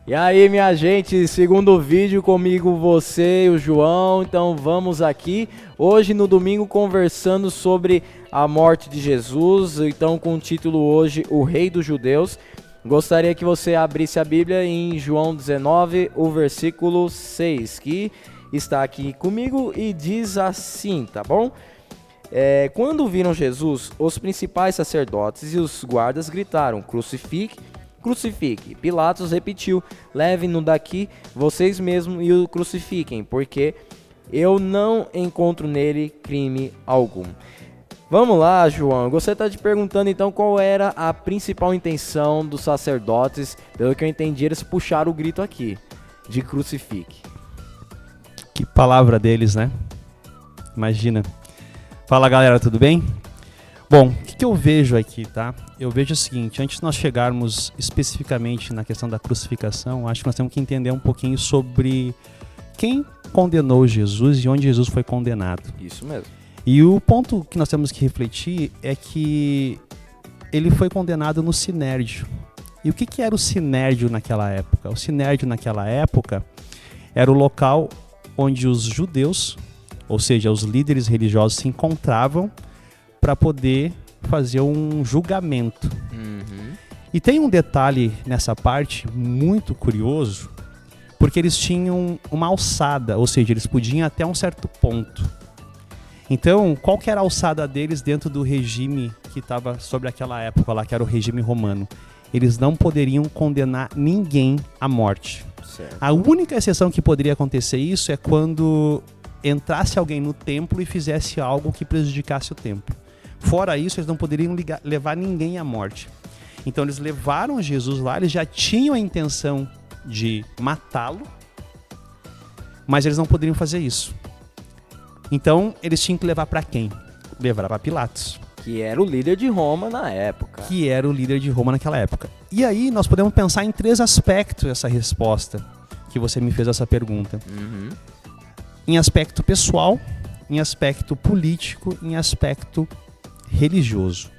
E aí, minha gente, segundo vídeo comigo, você e o João. Então vamos aqui, hoje no domingo, conversando sobre a morte de Jesus. Então com o título hoje, O Rei dos Judeus. Gostaria que você abrisse a Bíblia em João 19, o versículo 6, que está aqui comigo e diz assim, tá bom? Quando viram Jesus, os principais sacerdotes e os guardas gritaram: crucifique, crucifique. Pilatos repetiu: levem-no daqui, vocês mesmos, e o crucifiquem, porque eu não encontro nele crime algum. Vamos lá, João. Gostaria de estar te perguntando então qual era a principal intenção dos sacerdotes. Pelo que eu entendi, eles puxaram o grito aqui, de crucifique. Que palavra deles, né? Imagina. Fala, galera, tudo bem? Bom, o que eu vejo aqui, tá? Eu vejo o seguinte: antes de nós chegarmos especificamente na questão da crucificação, acho que nós temos que entender um pouquinho sobre quem condenou Jesus e onde Jesus foi condenado. Isso mesmo. E o ponto que nós temos que refletir é que ele foi condenado no Sinédrio. E o que era o Sinédrio naquela época? O Sinédrio naquela época era o local onde os judeus, ou seja, os líderes religiosos, se encontravam para poder fazer um julgamento. E tem um detalhe nessa parte muito curioso, porque eles tinham uma alçada, ou seja, eles podiam ir até um certo ponto. Então, qual que era a alçada deles dentro do regime que estava sobre aquela época lá, que era o regime romano? Eles não poderiam condenar ninguém à morte. Certo. A única exceção que poderia acontecer isso é quando entrasse alguém no templo e fizesse algo que prejudicasse o templo. Fora isso, eles não poderiam levar ninguém à morte. Então, eles levaram Jesus lá, eles já tinham a intenção de matá-lo, mas eles não poderiam fazer isso. Então, eles tinham que levar para quem? Levar para Pilatos. Que era o líder de Roma na época. Que era o líder de Roma naquela época. E aí, nós podemos pensar em 3 aspectos essa resposta, que você me fez essa pergunta. Em aspecto pessoal, em aspecto político, em aspecto religioso.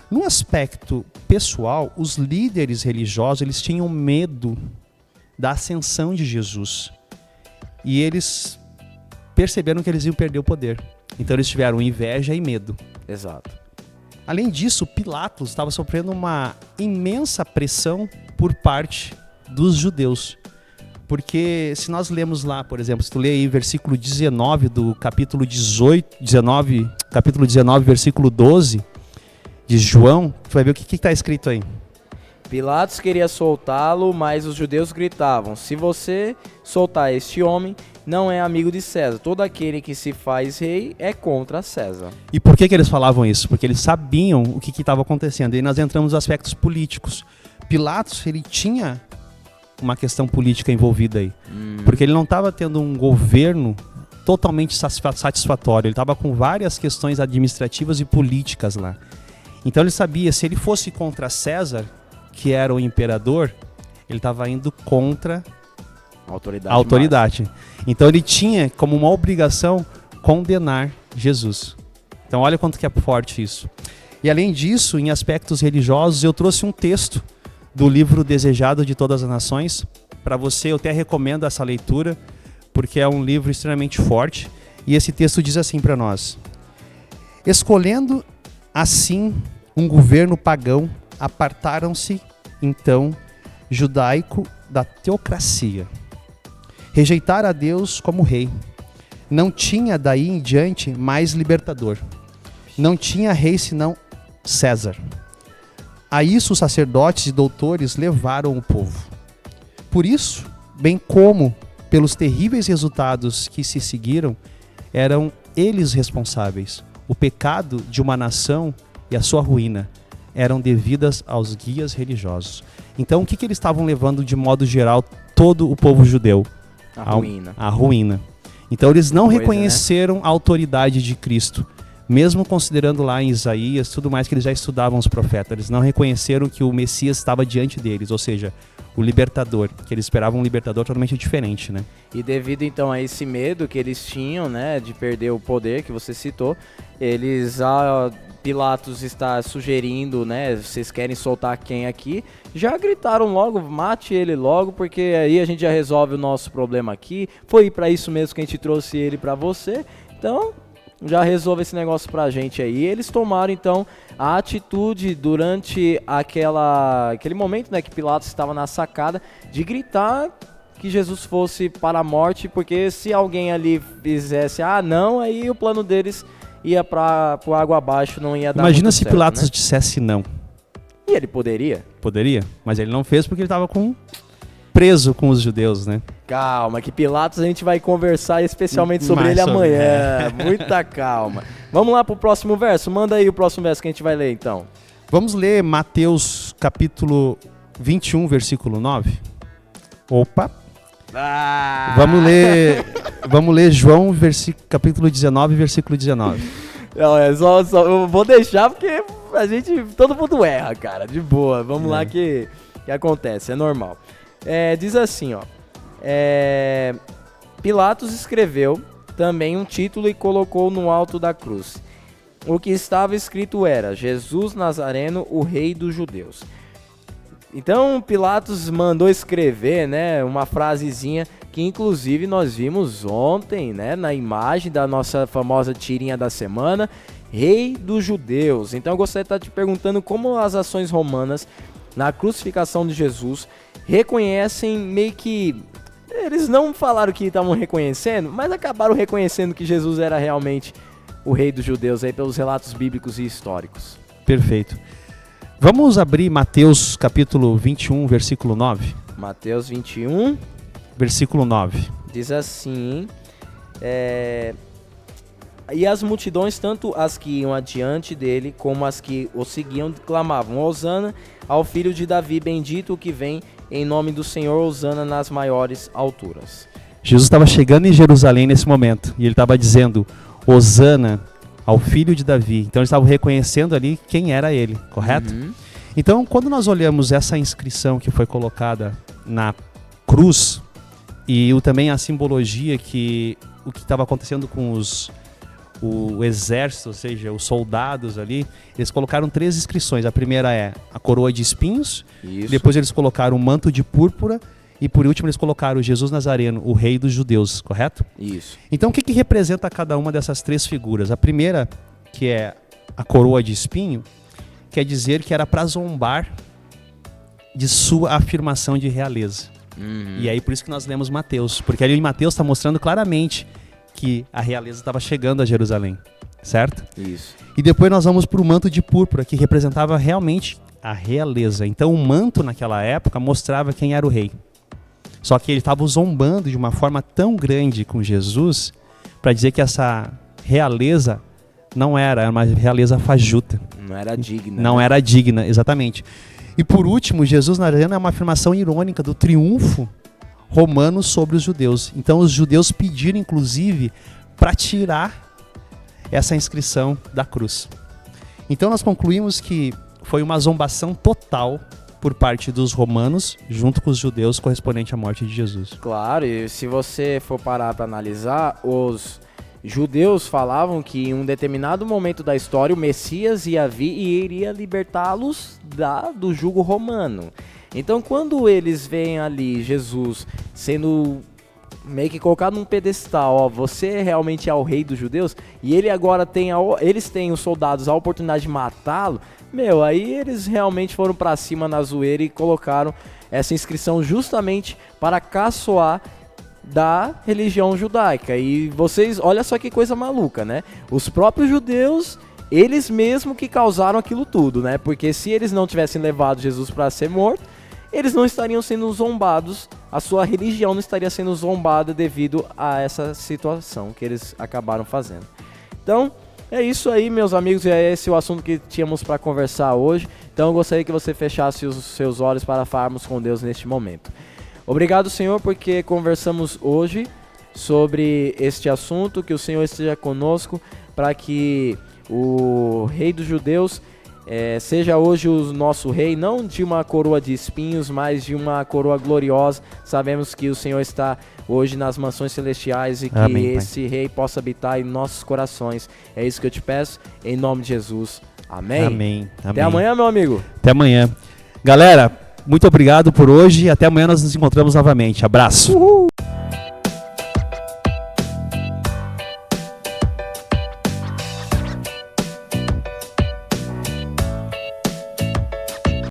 No aspecto pessoal, os líderes religiosos, eles tinham medo da ascensão de Jesus. E eles perceberam que eles iam perder o poder. Então eles tiveram inveja e medo. Exato. Além disso, Pilatos estava sofrendo uma imensa pressão por parte dos judeus. Porque se nós lemos lá, por exemplo, se tu ler aí versículo 19 do capítulo 19, versículo 12 de João, tu vai ver o que está escrito aí. Pilatos queria soltá-lo, mas os judeus gritavam: se você soltar este homem, não é amigo de César. Todo aquele que se faz rei é contra César. E por que eles falavam isso? Porque eles sabiam o que estava acontecendo. E aí nós entramos nos aspectos políticos. Pilatos, ele tinha uma questão política envolvida aí. Porque ele não estava tendo um governo totalmente satisfatório. Ele estava com várias questões administrativas e políticas lá. Então ele sabia, se ele fosse contra César, que era o imperador, ele estava indo contra a autoridade. Então ele tinha como uma obrigação condenar Jesus. Então olha quanto que é forte isso. E além disso, em aspectos religiosos, eu trouxe um texto do livro Desejado de Todas as Nações. Para você, eu até recomendo essa leitura, porque é um livro extremamente forte. E esse texto diz assim para nós: escolhendo assim um governo pagão, apartaram-se então judaico da teocracia. Rejeitaram a Deus como rei. Não tinha daí em diante mais libertador. Não tinha rei senão César. A isso os sacerdotes e doutores levaram o povo. Por isso, bem como pelos terríveis resultados que se seguiram, eram eles responsáveis. O pecado de uma nação e a sua ruína eram devidas aos guias religiosos. Então, o que eles estavam levando de modo geral todo o povo judeu? A ruína. A ruína. Então, eles não Coisa, reconheceram a autoridade de Cristo, mesmo considerando lá em Isaías, tudo mais que eles já estudavam os profetas. Eles não reconheceram que o Messias estava diante deles, ou seja, o libertador, que eles esperavam um libertador totalmente diferente, né? E devido então a esse medo que eles tinham, né, de perder o poder que você citou, Pilatos está sugerindo, né, vocês querem soltar quem aqui? Já gritaram logo, mate ele logo, porque aí a gente já resolve o nosso problema aqui. Foi para isso mesmo que a gente trouxe ele para você. Então, já resolve esse negócio pra gente aí. Eles tomaram então a atitude durante aquele momento, né, que Pilatos estava na sacada, de gritar que Jesus fosse para a morte, porque se alguém ali fizesse não, aí o plano deles ia para água abaixo, não ia dar Imagina muito se certo, Pilatos né? dissesse não. E ele poderia? Poderia, mas ele não fez porque ele estava preso com os judeus, né? Calma, que Pilatos a gente vai conversar especialmente sobre Mais ele sobre- amanhã. Muita calma. Vamos lá pro próximo verso. Manda aí o próximo verso que a gente vai ler então. Vamos ler Mateus capítulo 21, versículo 9? Opa! Vamos ler João capítulo 19, versículo 19. Não, eu vou deixar porque todo mundo erra, cara, de boa. Vamos lá que acontece, é normal. Diz assim, ó. Pilatos escreveu também um título e colocou no alto da cruz. O que estava escrito era: Jesus Nazareno, o Rei dos Judeus. Então Pilatos mandou escrever, né, uma frasezinha que inclusive nós vimos ontem, né, na imagem da nossa famosa tirinha da semana, Rei dos Judeus. Então eu gostaria de estar te perguntando como as ações romanas na crucificação de Jesus reconhecem meio que... Eles não falaram que estavam reconhecendo, mas acabaram reconhecendo que Jesus era realmente o Rei dos Judeus aí pelos relatos bíblicos e históricos. Perfeito. Vamos abrir Mateus capítulo 21, versículo 9? Mateus 21, Versículo 9. diz assim, e as multidões, tanto as que iam adiante dele, como as que o seguiam, clamavam: Hosana ao filho de Davi, bendito o que vem em nome do Senhor, Hosana nas maiores alturas. Jesus estava chegando em Jerusalém nesse momento, e ele estava dizendo: Hosana ao filho de Davi. Então eles estavam reconhecendo ali quem era ele, correto? Uhum. Então, quando nós olhamos essa inscrição que foi colocada na cruz, e também a simbologia que o que estava acontecendo com o exército, ou seja, os soldados ali, eles colocaram 3 inscrições. A primeira é a coroa de espinhos, Isso. depois eles colocaram o manto de púrpura, e por último eles colocaram Jesus Nazareno, o Rei dos Judeus, correto? Isso. Então o que representa cada uma dessas 3 figuras? A primeira, que é a coroa de espinho, quer dizer que era para zombar de sua afirmação de realeza. Uhum. E aí por isso que nós lemos Mateus, porque ali em Mateus está mostrando claramente que a realeza estava chegando a Jerusalém, certo? Isso. E depois nós vamos para o manto de púrpura, que representava realmente a realeza. Então o manto naquela época mostrava quem era o rei. Só que ele estava zombando de uma forma tão grande com Jesus, para dizer que essa realeza não era uma realeza fajuta. Não era digna. Não era digna, exatamente. E por último, Jesus Nazareno é uma afirmação irônica do triunfo romano sobre os judeus. Então os judeus pediram, inclusive, para tirar essa inscrição da cruz. Então nós concluímos que foi uma zombação total por parte dos romanos, junto com os judeus, correspondente à morte de Jesus. Claro, e se você for parar para analisar, os judeus falavam que em um determinado momento da história o Messias ia vir e iria libertá-los do jugo romano. Então quando eles veem ali Jesus sendo meio que colocado num pedestal, você realmente é o rei dos judeus, e ele agora eles têm os soldados a oportunidade de matá-lo, aí eles realmente foram pra cima na zoeira e colocaram essa inscrição justamente para caçoar da religião judaica. E vocês, olha só que coisa maluca, né? Os próprios judeus, eles mesmo que causaram aquilo tudo, né? Porque se eles não tivessem levado Jesus para ser morto, eles não estariam sendo zombados, a sua religião não estaria sendo zombada devido a essa situação que eles acabaram fazendo. Então, é isso aí, meus amigos, e é esse o assunto que tínhamos para conversar hoje. Então eu gostaria que você fechasse os seus olhos para falarmos com Deus neste momento. Obrigado, Senhor, porque conversamos hoje sobre este assunto, que o Senhor esteja conosco para que o Rei dos Judeus, seja hoje o nosso Rei, não de uma coroa de espinhos, mas de uma coroa gloriosa. Sabemos que o Senhor está hoje nas mansões celestiais e que Amém, esse Rei possa habitar em nossos corações. É isso que eu te peço, em nome de Jesus. Amém? Amém. Até amanhã, meu amigo. Até amanhã. Galera, muito obrigado por hoje e até amanhã nós nos encontramos novamente. Abraço. Uhul.